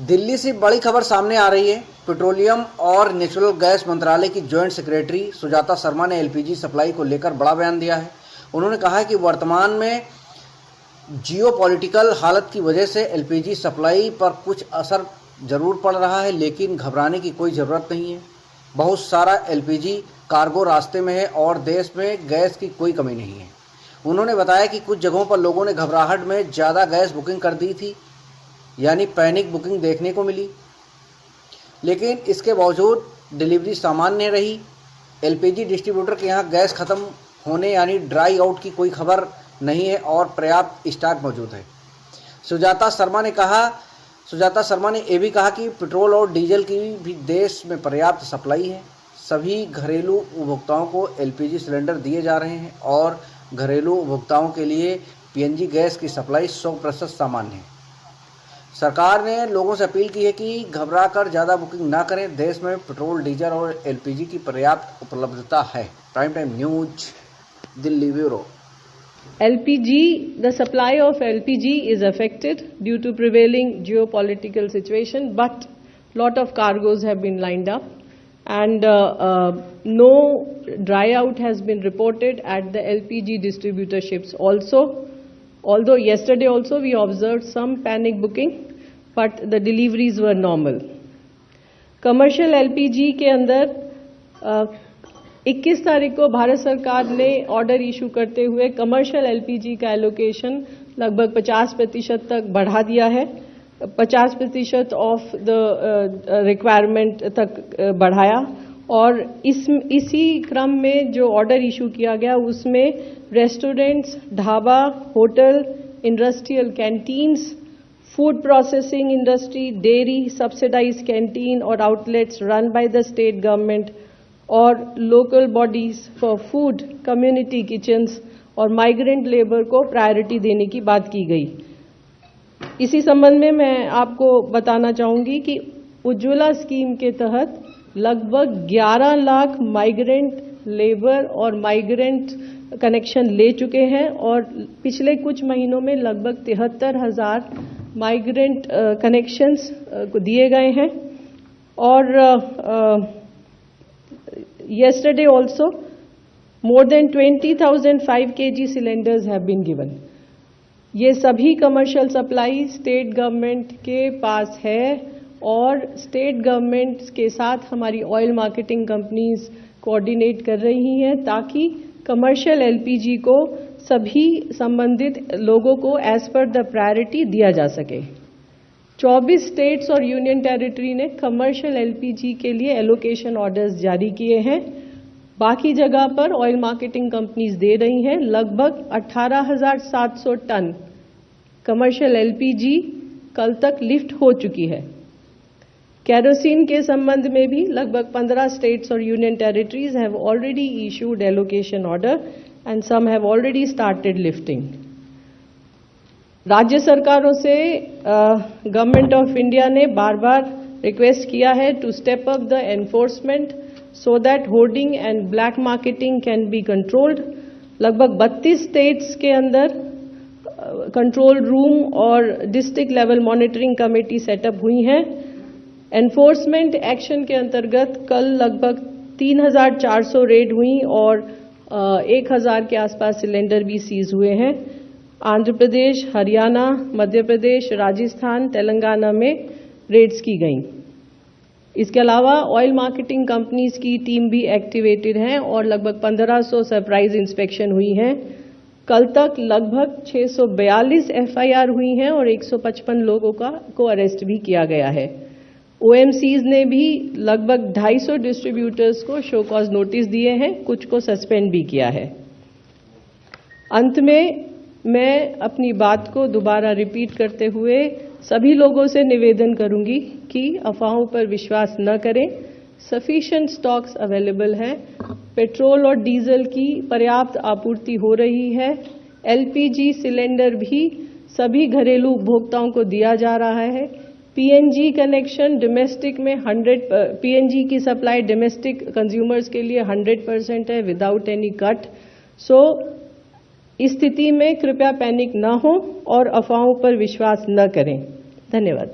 दिल्ली से बड़ी खबर सामने आ रही है। पेट्रोलियम और नेचुरल गैस मंत्रालय की जॉइंट सेक्रेटरी सुजाता शर्मा ने एलपीजी सप्लाई को लेकर बड़ा बयान दिया है। उन्होंने कहा है कि वर्तमान में जियोपॉलिटिकल हालत की वजह से एलपीजी सप्लाई पर कुछ असर जरूर पड़ रहा है, लेकिन घबराने की कोई ज़रूरत नहीं है। बहुत सारा एलपीजी कार्गो रास्ते में है और देश में गैस की कोई कमी नहीं है। उन्होंने बताया कि कुछ जगहों पर लोगों ने घबराहट में ज़्यादा गैस बुकिंग कर दी थी, यानी पैनिक बुकिंग देखने को मिली, लेकिन इसके बावजूद डिलीवरी सामान्य रही। एलपीजी डिस्ट्रीब्यूटर के यहाँ गैस खत्म होने यानी ड्राई आउट की कोई खबर नहीं है और पर्याप्त स्टॉक मौजूद है। सुजाता शर्मा ने यह भी कहा कि पेट्रोल और डीजल की भी देश में पर्याप्त सप्लाई है। सभी घरेलू उपभोक्ताओं को एलपीजी सिलेंडर दिए जा रहे हैं और घरेलू उपभोक्ताओं के लिए पीएनजी गैस की सप्लाई 100% सामान्य है। सरकार ने लोगों से अपील की है कि घबरा कर ज़्यादा बुकिंग ना करें। देश में पेट्रोल, डीजल और एलपीजी की पर्याप्त उपलब्धता है। Prime time news, Delhi bureau. LPG, the supply of LPG is affected due to prevailing geopolitical situation, but lot of cargoes have been lined up and no dry out has been reported at the LPG distributorships also. Although yesterday also we observed some panic booking, but the deliveries were normal. Commercial LPG के अंदर 21 तारीख को भारत सरकार ने order issue करते हुए commercial LPG का allocation लगभग 50% तक बढ़ा दिया है। 50% ऑफ द रिक्वायरमेंट तक बढ़ाया और इसी क्रम में जो ऑर्डर इशू किया गया उसमें restaurants, dhaba, hotel, industrial canteens, food processing industry, dairy, subsidize canteen और outlets run by the state government और local bodies for food, community kitchens और माइग्रेंट लेबर को प्रायोरिटी देने की बात की गई। इसी संबंध में मैं आपको बताना चाहूंगी कि उज्ज्वला स्कीम के तहत लगभग 11 लाख माइग्रेंट लेबर और माइग्रेंट कनेक्शन ले चुके हैं और पिछले कुछ महीनों में लगभग 73,000 माइग्रेंट कनेक्शंस को दिए गए हैं और yesterday also more than 20,000 5 kg cylinders have been given. ये सभी कमर्शियल सप्लाई स्टेट गवर्नमेंट के पास है और स्टेट गवर्नमेंट के साथ हमारी ऑयल मार्केटिंग कंपनीज कोऑर्डिनेट कर रही हैं ताकि कमर्शियल एलपीजी को सभी संबंधित लोगों को एज पर द प्रायोरिटी दिया जा सके। 24 स्टेट्स और यूनियन टेरिटरी ने कमर्शियल एलपीजी के लिए एलोकेशन ऑर्डर्स जारी किए हैं। बाकी जगह पर ऑयल मार्केटिंग कंपनीज दे रही हैं। लगभग 18,700 टन कमर्शियल एलपीजी कल तक लिफ्ट हो चुकी है। केरोसिन के संबंध में भी लगभग 15 स्टेट्स और union territories have already issued allocation order and some have already started lifting. राज्य सरकारों से गवर्नमेंट ऑफ इंडिया ने बार बार रिक्वेस्ट किया है to step up the enforcement so that hoarding and black marketing can be controlled. लगभग 32 states के अंदर control room और district level monitoring committee setup हुई हैं। एनफोर्समेंट एक्शन के अंतर्गत कल लगभग 3,400 रेड हुई और 1,000 के आसपास सिलेंडर भी सीज हुए हैं। आंध्र प्रदेश, हरियाणा, मध्य प्रदेश, राजस्थान, तेलंगाना में रेड्स की गई। इसके अलावा ऑयल मार्केटिंग कंपनीज की टीम भी एक्टिवेटेड है और लगभग 1500 सरप्राइज इंस्पेक्शन हुई हैं। कल तक लगभग 642 एफआईआर हुई हैं और 155 लोगों को अरेस्ट भी किया गया है। ओएमसीज ने भी लगभग 250 डिस्ट्रीब्यूटर्स को शो कॉज नोटिस दिए हैं, कुछ को सस्पेंड भी किया है। अंत में मैं अपनी बात को दोबारा रिपीट करते हुए सभी लोगों से निवेदन करूंगी कि अफवाहों पर विश्वास न करें। सफिशिएंट स्टॉक्स अवेलेबल हैं। पेट्रोल और डीजल की पर्याप्त आपूर्ति हो रही है। एलपीजी सिलेंडर भी सभी घरेलू उपभोक्ताओं को दिया जा रहा है। पीएनजी कनेक्शन डोमेस्टिक में 100 पीएनजी की सप्लाई डोमेस्टिक कंज्यूमर्स के लिए 100% है विदाउट एनी कट। इस स्थिति में कृपया पैनिक न हो और अफवाहों पर विश्वास न करें। धन्यवाद।